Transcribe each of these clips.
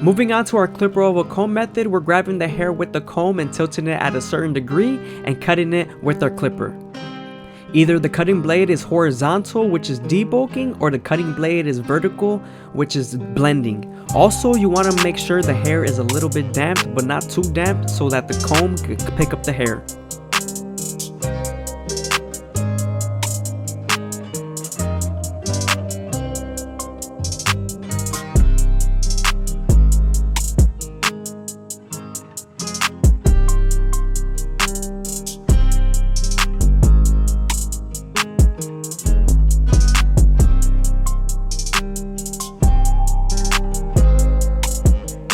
Moving on to our clipper oval comb method, we're grabbing the hair with the comb and tilting it at a certain degree and cutting it with our clipper. Either the cutting blade is horizontal, which is debulking, or the cutting blade is vertical, which is blending. Also, you want to make sure the hair is a little bit damp, but not too damp, so that the comb can pick up the hair.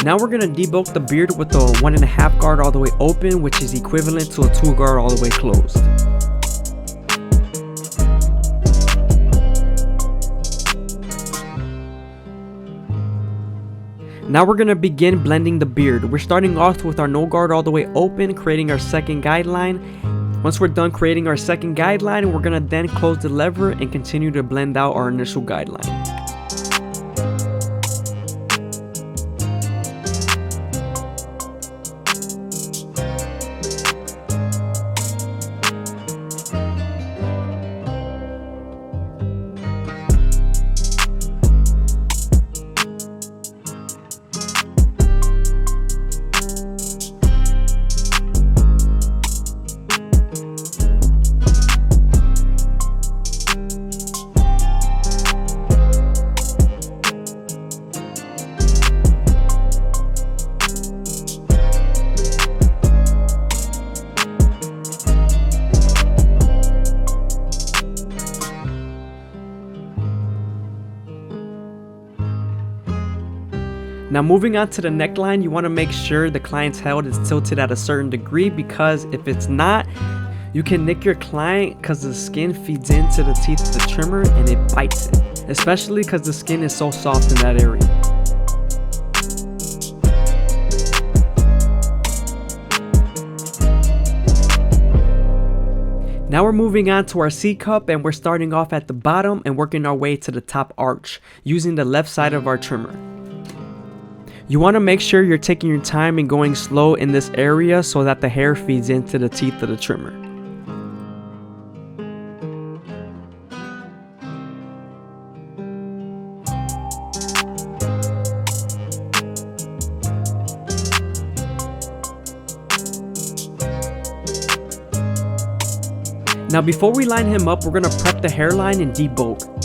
Now we're going to debulk the beard with a 1.5 guard all the way open, which is equivalent to a 2 guard all the way closed. Now we're going to begin blending the beard. We're starting off with our no guard all the way open, creating our second guideline. Once we're done creating our second guideline, we're going to then close the lever and continue to blend out our initial guideline. Now moving on to the neckline, you want to make sure the client's head is tilted at a certain degree, because if it's not, you can nick your client because the skin feeds into the teeth of the trimmer and it bites it, especially because the skin is so soft in that area. Now we're moving on to our C-cup, and we're starting off at the bottom and working our way to the top arch using the left side of our trimmer. You want to make sure you're taking your time and going slow in this area so that the hair feeds into the teeth of the trimmer. Now before we line him up, we're going to prep the hairline and debulk.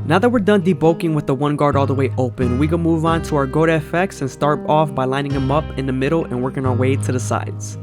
Now that we're done debulking with the 1 guard all the way open, we can move on to our Goat FX and start off by lining them up in the middle and working our way to the sides.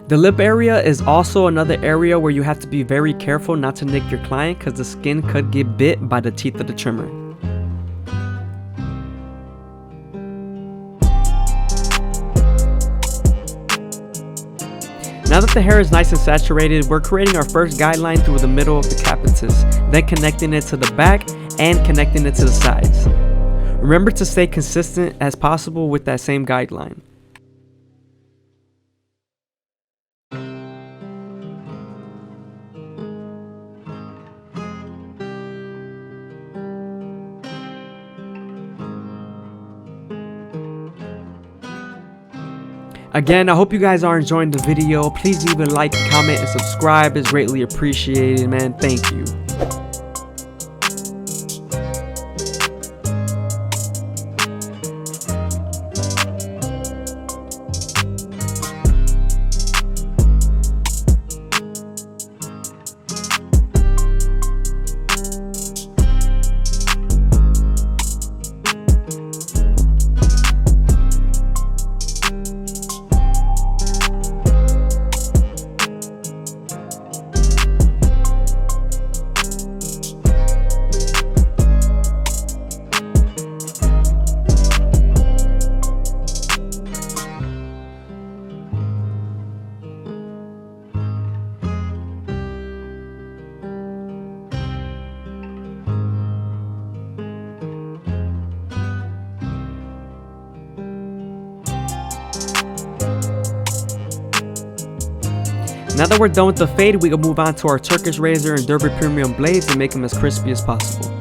The lip area is also another area where you have to be very careful not to nick your client because the skin could get bit by the teeth of the trimmer. Now that the hair is nice and saturated, we're creating our first guideline through the middle of the capitis, then connecting it to the back and connecting it to the sides. Remember to stay consistent as possible with that same guideline. Again, I hope you guys are enjoying the video. Please leave a like, comment, and subscribe. It's greatly appreciated, man. Thank you. Now that we're done with the fade, we can move on to our Turkish razor and Derby premium blades and make them as crispy as possible.